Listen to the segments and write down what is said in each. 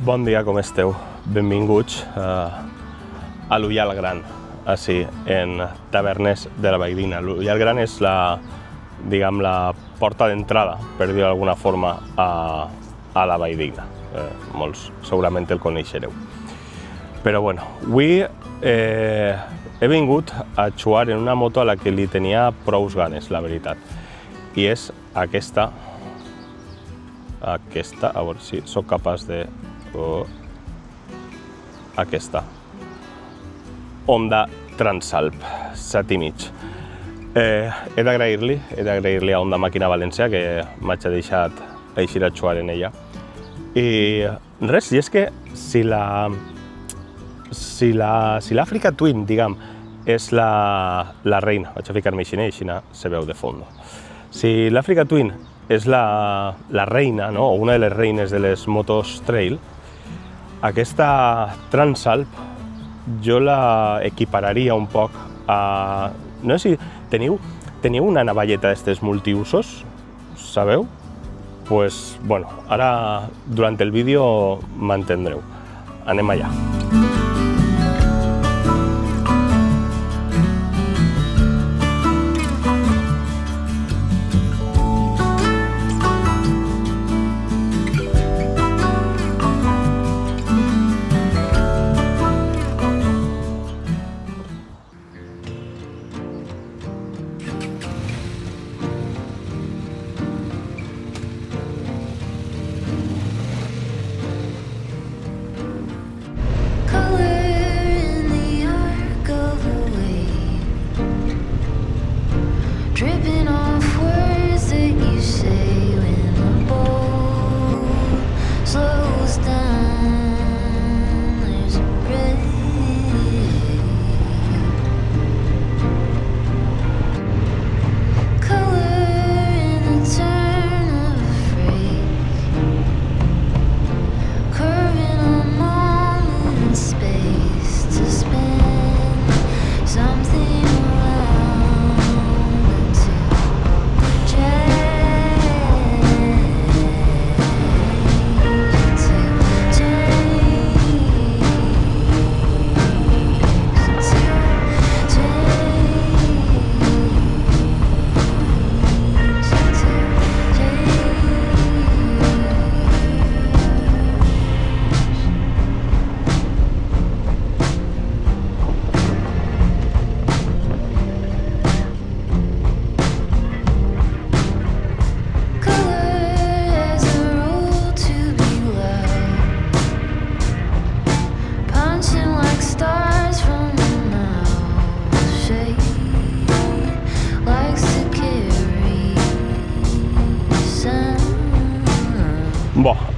Bon dia, com esteu? Benvinguts a l'Ullal Gran, així, en Tavernes de la Valldigna. L'Ullal Gran és la porta d'entrada, per dir-ho d'alguna forma, a la Valldigna. Molts segurament el coneixereu. Però bueno, avui he vingut a xuar en una moto a la que li tenia prous ganes, la veritat. I és aquesta, a veure si sóc capaç de... aquesta. Honda Transalp 7,5. He d'agrair-li a Honda Màquina València que m'hagi deixat eixir a xuar en ella. I res, i és que si l'Africa Twin, diguem, és la reina, vaig a ficar-me així, així se veu de fondo. Si l'Africa Twin és la reina, no? O una de les reines de les motos trail, aquesta Transalp jo la equipararia un poc a... No sé si teniu una navalleta d'estes multiusos, sabeu? Pues, bueno, ara durant el vídeo m'entendreu. Anem allà.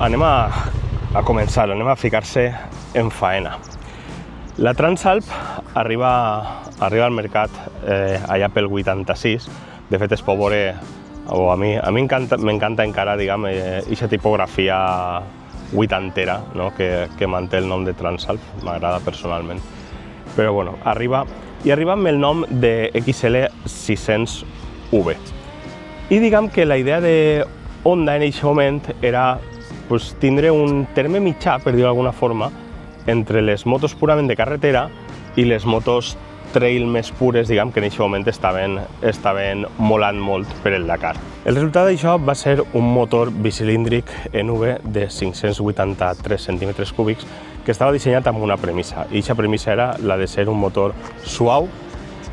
Anem a començar, anem a ficar-se en faena. La Transalp arriba al mercat allà pel 86. De fet, es pot veure, o a mi m'encanta encara, diguem, aquesta tipografia vuitantera, no? que manté el nom de Transalp, m'agrada personalment. Però bueno, arriba amb el nom de XL 600V. I diguem que la idea de Honda en aquest moment era tindre un terme mitjà, per dir-ho d'alguna forma, entre les motos purament de carretera i les motos trail més pures, diguem, que en aquest moment estaven molant molt per el Dakar. El resultat d'això va ser un motor bicilíndric NV de 583 centímetres cúbics que estava dissenyat amb una premissa, i aquesta premissa era la de ser un motor suau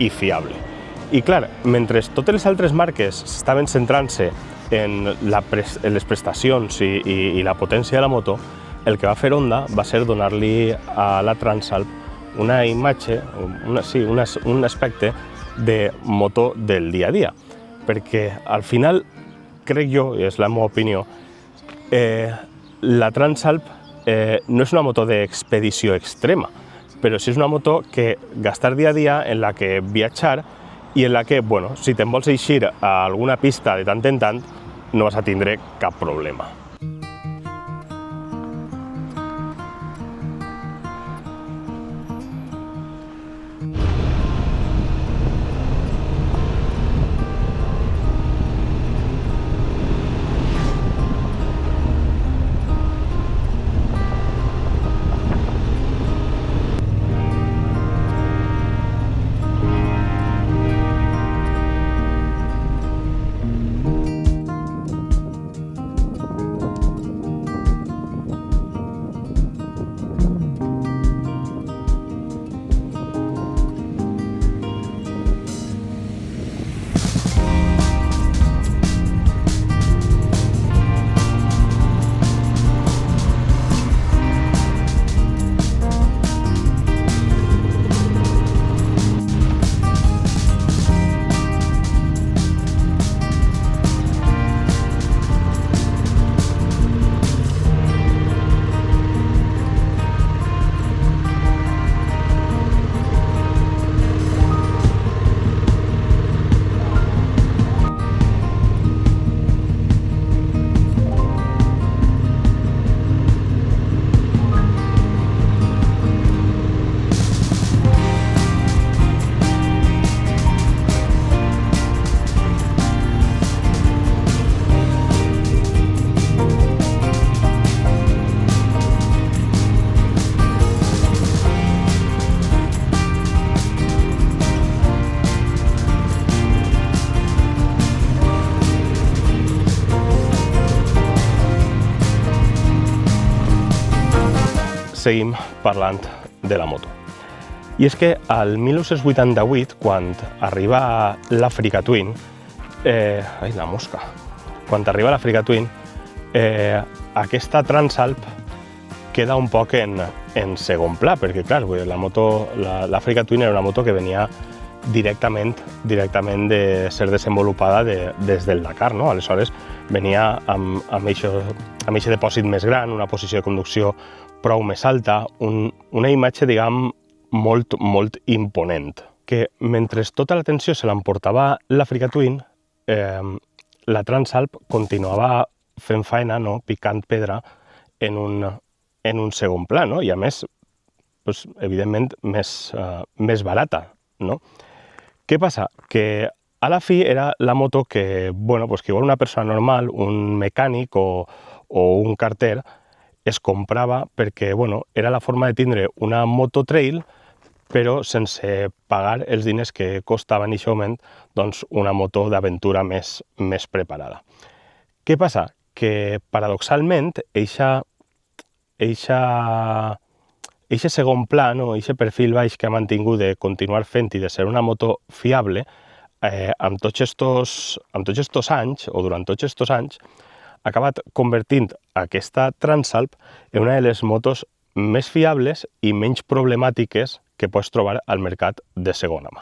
i fiable. I clar, mentre totes les altres marques estaven centrant-se en les prestacions i la potència de la moto, el que va fer Honda va ser donar-li a la Transalp una imatge, un aspecte de moto del dia a dia. Perquè al final, crec jo, i és la meva opinió, la Transalp no és una moto d'expedició extrema, però sí és una moto que gastar dia a dia, en la que viatjar i en la que, bueno, si te'n vols eixir a alguna pista de tant en tant, no vas a tindre cap problema. seguim parlant de la moto. I és que al 1988, quan arriba l'Africa Twin, la mosca, quan arriba l'Africa Twin, aquesta Transalp queda un poc en segon pla, perquè clar, l'Africa Twin era una moto que venia directament de ser desenvolupada des del Dakar, no? Aleshores venia amb aquest depòsit més gran, una posició de conducció prou més alta, una imatge, diguem, molt imponent. Que mentre tota l'atenció se l'emportava l'Africa Twin, la Transalp continuava fent feina, no? Picant pedra en un segon pla, no? I a més, evidentment, més barata, no? Què passa? Que a la fi era la moto que igual una persona normal, un mecànic o un carter, es comprava perquè era la forma de tindre una moto trail, però sense pagar els diners que costava en aquest moment una moto d'aventura més preparada. Què passa? Que paradoxalment, eixe segon pla, eixe perfil baix que ha mantingut de continuar fent i de ser una moto fiable, amb tots estos anys, o durant tots estos anys, ha acabat convertint aquesta Transalp en una de les motos més fiables i menys problemàtiques que pots trobar al mercat de segona mà.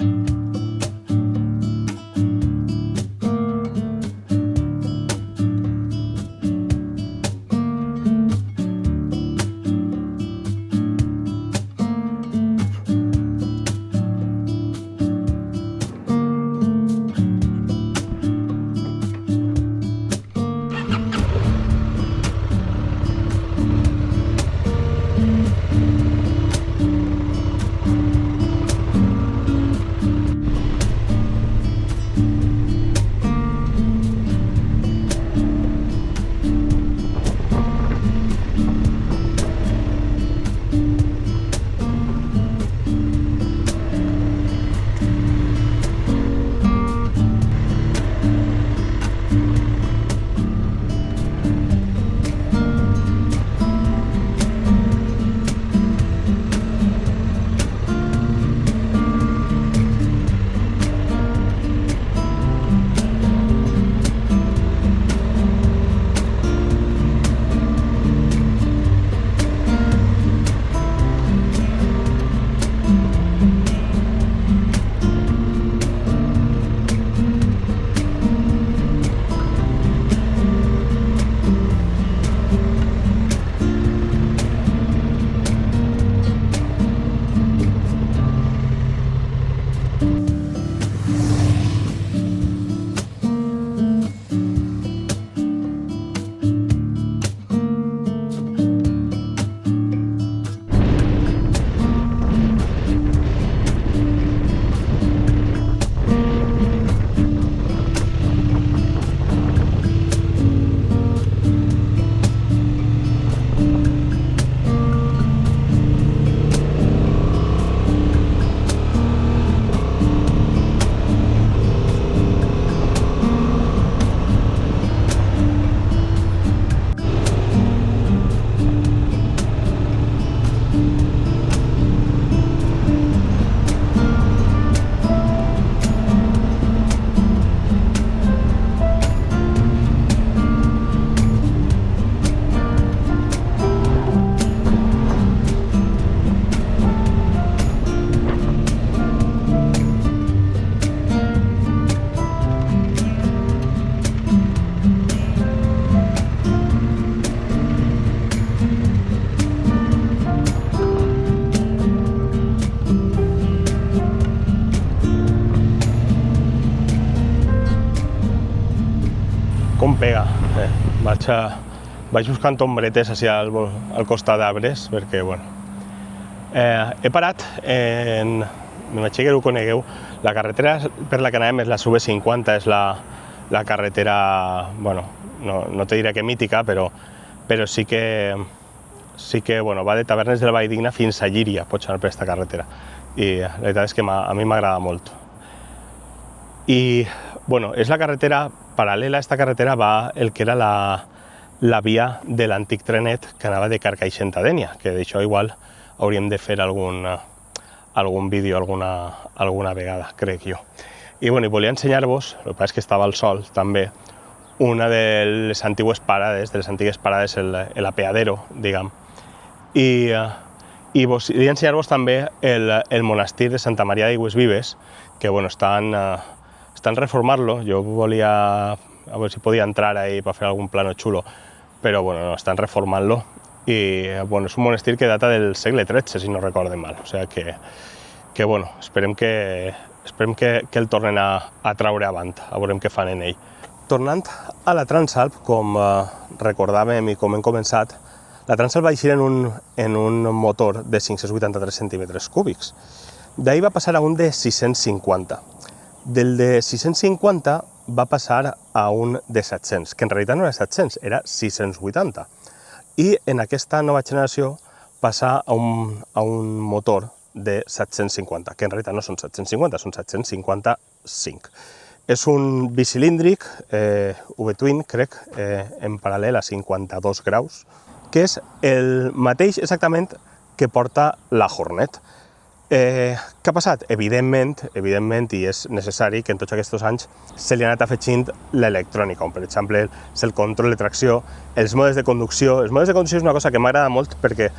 Com pega. Vaig buscant ombretes al costat d'arbres, perquè, he parat m'imagino que ho conegueu, la carretera per la que anàvem és la SV50, és la carretera, no te diré que mítica, però sí que va de Tavernes de la Valldigna fins a Llíria, pots anar per aquesta carretera, i la veritat és que a mi m'agrada molt. I és la carretera, paral·lela a aquesta carretera va el que era la via de l'antic trenet que anava de Carcaixent a Dénia, que d'això igual hauríem de fer algun vídeo alguna vegada, crec jo. I bueno, volia ensenyar-vos, el que passa és que estava al sol també, una de les antigues parades, l'apeadero, diguem. I volia ensenyar-vos també el monestir de Santa Maria d'Aigües Vives, que bueno, estan reformant-lo. Jo volia, a veure si podia entrar ahí per fer algun plano xulo, però bueno, no, estan reformant-lo. I bueno, és un monestir que data del segle XIII, si no recorde mal. O sigui que bueno, esperem que el tornen a traure avant, a veurem què fan en ell. Tornant a la Transalp, com recordàvem i com hem començat, la Transalp va eixir en un motor de 583 centímetres cúbics. D'ahir va passar a un de 650. Del de 650 va passar a un de 700, que en realitat no era 700, era 680. I en aquesta nova generació passa a un motor de 750, que en realitat no són 750, són 755. És un bicilíndric V-twin, crec, en paral·lel a 52 graus, que és el mateix exactament que porta la Hornet. Què ha passat? Evidentment, i és necessari que en tots aquests anys se li ha anat afegint l'electrònica, per exemple, el control de tracció, els modes de conducció. Els modes de conducció és una cosa que m'agrada molt perquè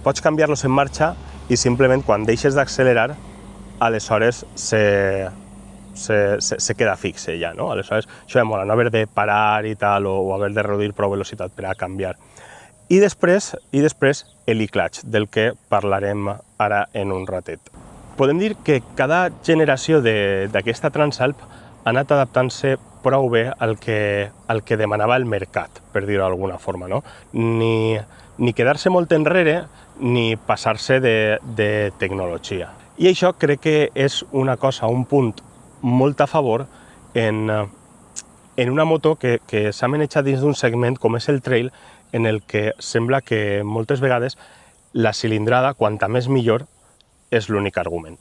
pots canviar-los en marxa i simplement quan deixes d'accelerar, aleshores se queda fixe ja, no? Aleshores, això ja mola, no haver de parar i tal, o haver de reduir prou velocitat per a canviar. I després l'e-clutch, del que parlarem ara en un ratet. Podem dir que cada generació d'aquesta Transalp ha anat adaptant-se prou bé al que demanava el mercat, per dir-ho d'alguna forma, no? Ni quedar-se molt enrere, ni passar-se de tecnologia. I això crec que és una cosa, un punt molt a favor en una moto que s'ha manejat dins d'un segment com és el trail, en el que sembla que moltes vegades la cilindrada, quanta més millor, és l'únic argument.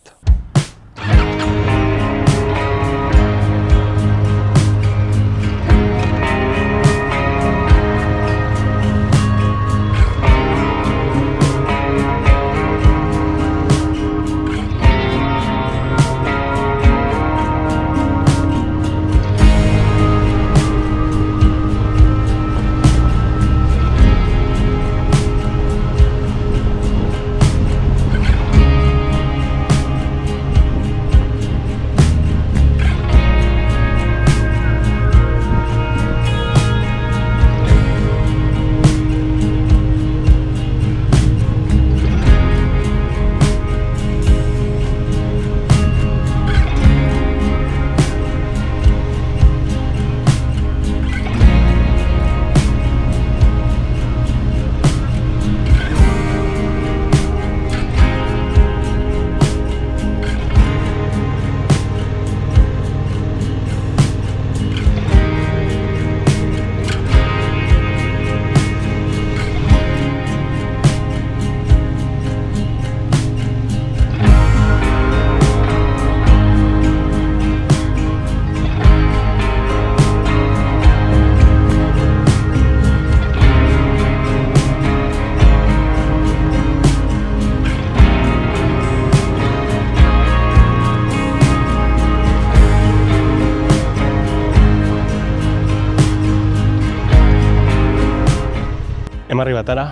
Hem arribat ara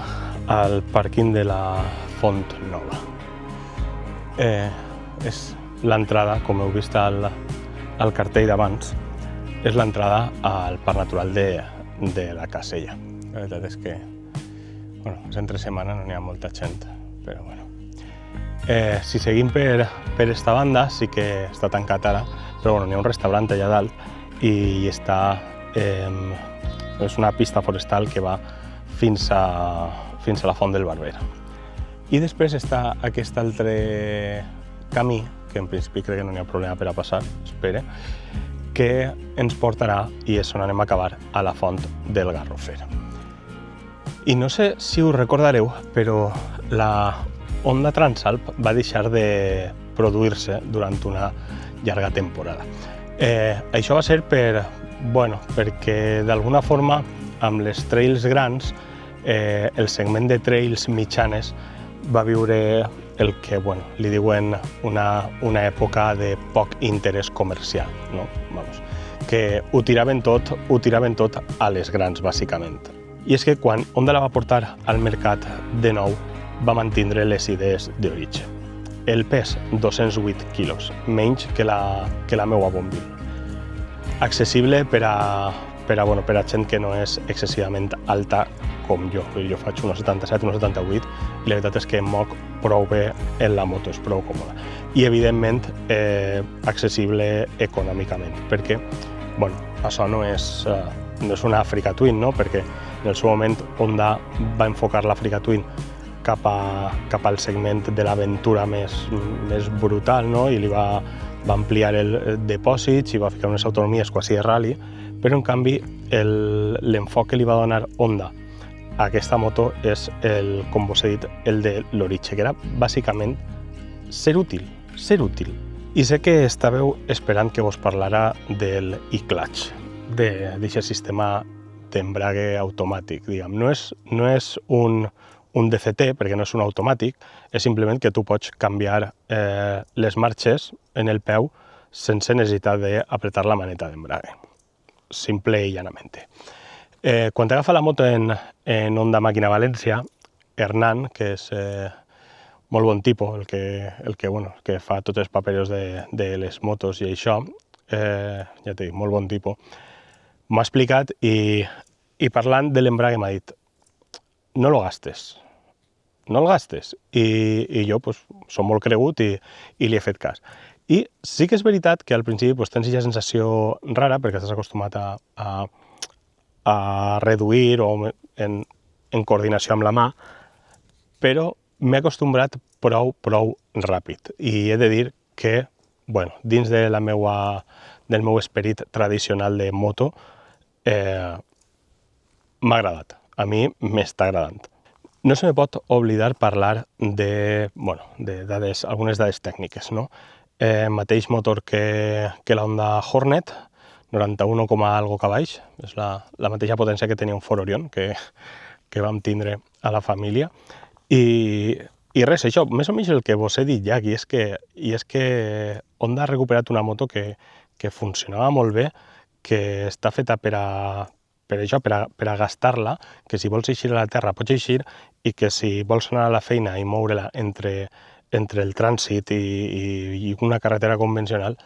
al pàrquing de la Font Nova. És l'entrada, com heu vist al cartell d'abans, és l'entrada al Parc Natural de la Casella. La veritat és que és entre setmana, no n'hi ha molta gent, però bueno. Si seguim per esta banda, sí que està tancat ara, però n'hi ha un restaurant allà dalt i està... és una pista forestal que va fins a la Font del Barber. I després està aquest altre camí, que en principi crec que no n'hi ha problema per a passar, espere, que ens portarà, i és on anem a acabar, a la Font del Garrofer. I no sé si us recordareu, però la Honda Transalp va deixar de produir-se durant una llarga temporada. Això va ser perquè d'alguna forma amb les trails grans, el segment de trails mitjanes va viure el que li diuen una època de poc interès comercial, no? Vamos, que ho tiraven tot a les grans, bàsicament. I és que quan Honda la va portar al mercat de nou, va mantindre les idees d'origen. El pes, 208 quilos, menys que la meua Bonville. Accessible per a gent que no és excessivament alta com jo. Jo faig 1,77, 1,78 i la veritat és que em moc prou bé en la moto, és prou còmoda. I evidentment accessible econòmicament, perquè això no és una Africa Twin, no? Perquè en el seu moment Honda va enfocar l'Africa Twin cap al segment de l'aventura més brutal, no? I li va ampliar els dipòsits i va ficar unes autonomies quasi de rally, però en canvi l'enfoc que li va donar Honda a aquesta moto és, com vos he dit, el de l'origen, que era bàsicament ser útil. I sé que estàveu esperant que vos parlara del e-clutch, d'aquest sistema d'embrague automàtic, diguem. No és un DCT, perquè no és un automàtic, és simplement que tu pots canviar les marxes en el peu sense necessitat d'apretar la maneta d'embrague. Simple y llanamente. Quan agafa la moto en Honda Màquina València, Hernán, que és molt bon tipus, el que fa tots els paperos de les motos i això, ja t'he dit, molt bon tipus, m'ha explicat i parlant de l'embrague m'ha dit no lo gastes. I jo som molt cregut i li he fet cas. I sí que és veritat que al principi tens aquesta sensació rara perquè estàs acostumat a reduir o en coordinació amb la mà, però m'he acostumbrat prou ràpid. I he de dir que, dins del meu esperit tradicional de moto, m'ha agradat. A mi m'està agradant. No se me pot oblidar parlar de algunes dades tècniques, no? Mateix motor que la Honda Hornet, 91, algo cavalls, és la mateixa potència que tenia un Ford Orion, que vam tindre a la família. I res, això, més o menys el que vos he dit ja, i és que Honda ha recuperat una moto que funcionava molt bé, que està feta per a gastar-la, que si vols eixir a la terra pots eixir i que si vols anar a la feina i moure-la entre el trànsit i una carretera convencional,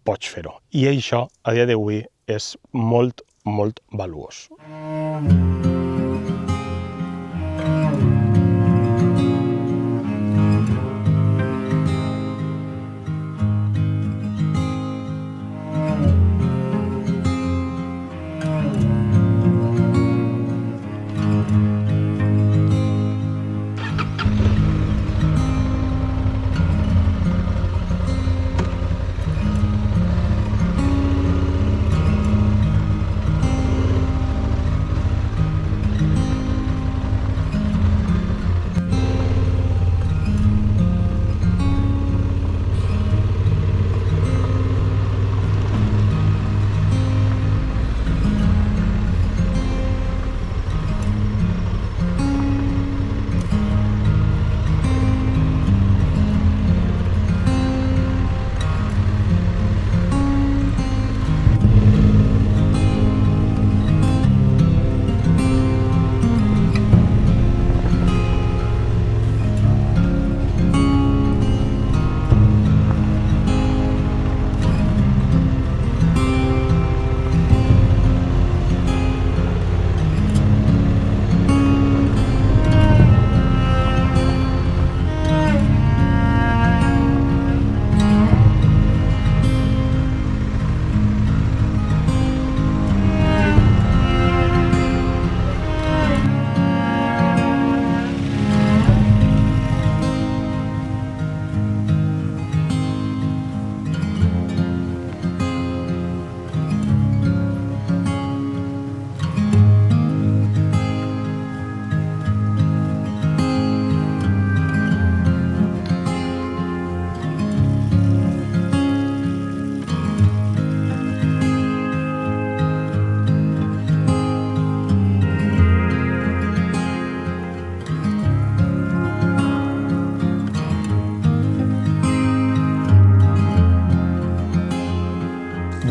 pots fer-ho. I això, a dia d'avui, és molt valuós.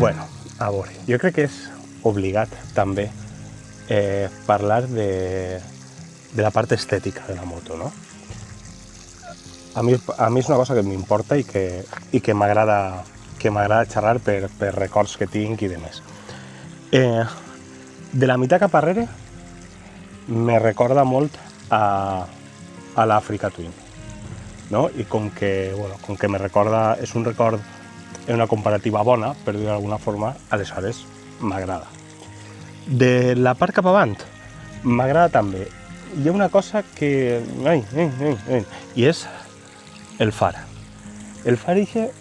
Bueno, a veure, jo crec que és obligat també parlar de la part estètica de la moto, no? A mi és una cosa que m'importa i que m'agrada xerrar per records que tinc i demés. De la meitat cap arrere me recorda molt a l'Africa Twin, no? I com que me recorda, és un record, una comparativa bona, per dir d'alguna forma, aleshores m'agrada. De la part cap avant m'agrada també. Hi ha una cosa que... i és el far. El far ixe,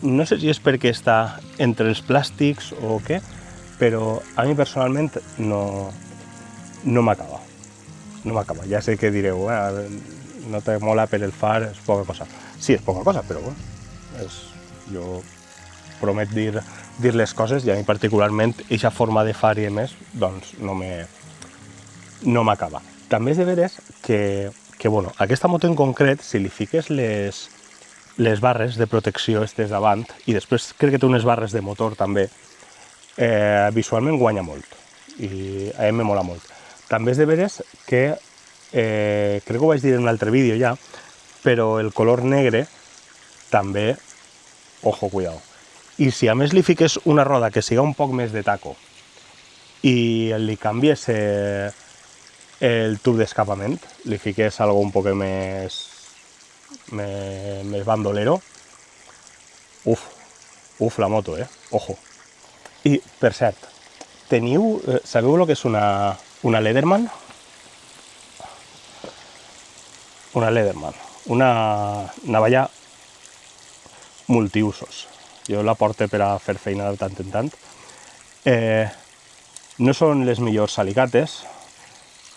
no sé si és perquè està entre els plàstics o què, però a mi personalment no m'acaba. No m'acaba. Ja sé que direu, no te mola per el far, és poca cosa. Sí, és poca cosa, però bueno, jo promet dir les coses i a mi particularment aquesta forma de far i més, doncs no m'acaba. També és de veres que bueno, aquesta moto en concret, si li fiques les barres de protecció estes davant, i després crec que té unes barres de motor també, visualment guanya molt, i a mi me mola molt. També és de veres que, crec que ho vaig dir en un altre vídeo ja, però el color negre també, ojo, cuidado. I si a més li fiques una roda que siga un poc més de taco i li canvies el tub d'escapament, li fiques algo un poc més bandolero, uf la moto, ojo. I, per cert, sabeu el que és una Leatherman? Una Leatherman, una navalla multiusos. Jo la porto per a fer feina de tant en tant. No són les millors alicates,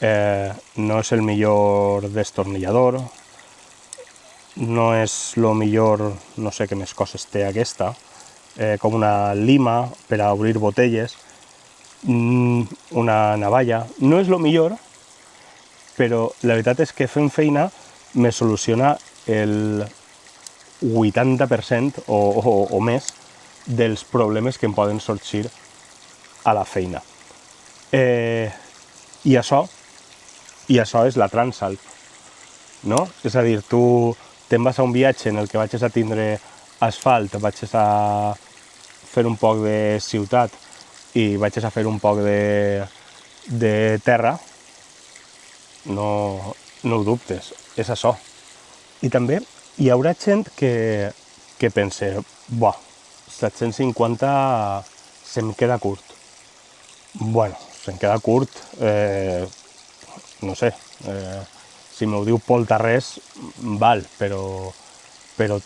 no és el millor destornillador, no és el millor, no sé què més coses té aquesta, com una lima per a obrir botelles, una navalla. No és el millor, però la veritat és que fent feina me soluciona el 80% o més dels problemes que em poden sorgir a la feina. I això és la Transalp, no? És a dir, tu te'n vas a un viatge en el que vaig a tindre asfalt, vaig a fer un poc de ciutat i vaig a fer un poc de terra, no ho dubtes, és això. I també hi haurà gent que pense, 750 se'm queda curt. Bueno, se'm queda curt, no sé, si m'ho diu Pol Tarrés, val, però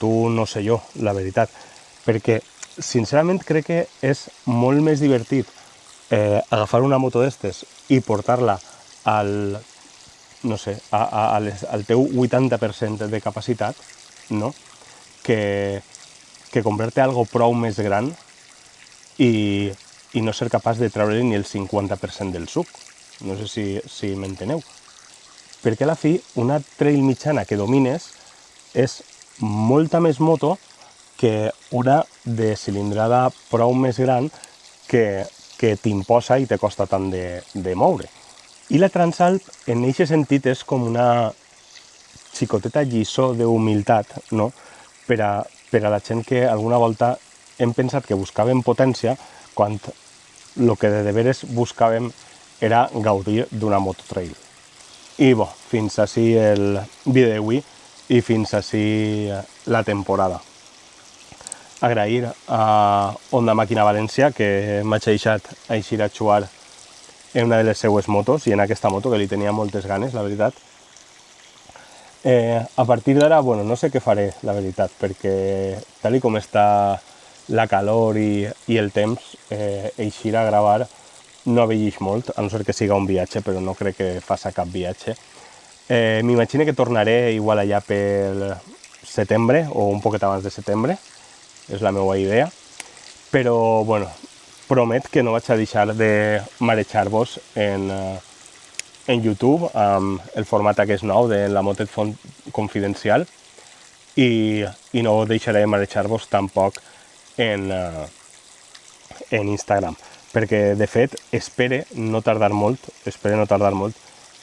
tu no sé jo, la veritat. Perquè, sincerament, crec que és molt més divertit agafar una moto d'estes i portar-la al teu 80% de capacitat, no? Que comprar-te algo prou més gran i no ser capaç de treure ni el 50% del suc. No sé si m'enteneu. Perquè a la fi, una trail mitjana que domines és molta més moto que una de cilindrada prou més gran que t'imposa i te costa tant de moure. I la Transalp, en aquest sentit, és com una xicoteta lliçó d'humilitat, no? Per a la gent que alguna volta hem pensat que buscàvem potència quan el que de veres buscàvem era gaudir d'una mototrail. I fins ací el vídeo d'avui i fins ací la temporada. Agrair a Honda Màquina València que m'ha deixat eixir a xuar en una de les seues motos i en aquesta moto que li tenia moltes ganes, la veritat. A partir d'ara, no sé què faré, la veritat, perquè tal com està la calor i el temps, eixir a gravar no avellix molt, a no ser que siga un viatge, però no crec que faci cap viatge. M'imagino que tornaré igual allà pel setembre o un poquet abans de setembre, és la meva idea, però promet que no vaig a deixar de marejar-vos en YouTube amb el format aquest nou de la Motet Confidencial i no deixaré de marejar-vos tampoc en en Instagram, perquè de fet espere no tardar molt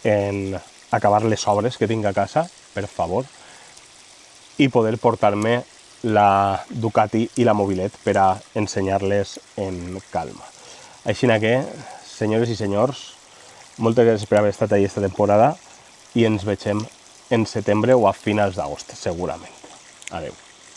en acabar les obres que tinc a casa, per favor, i poder portar-me la Ducati i la Mobilet per a ensenyar-les en calma. Així que, senyores i senyors, moltes gràcies per haver estat ahí esta temporada i ens veiem en setembre o a finals d'agost, segurament. Adeu.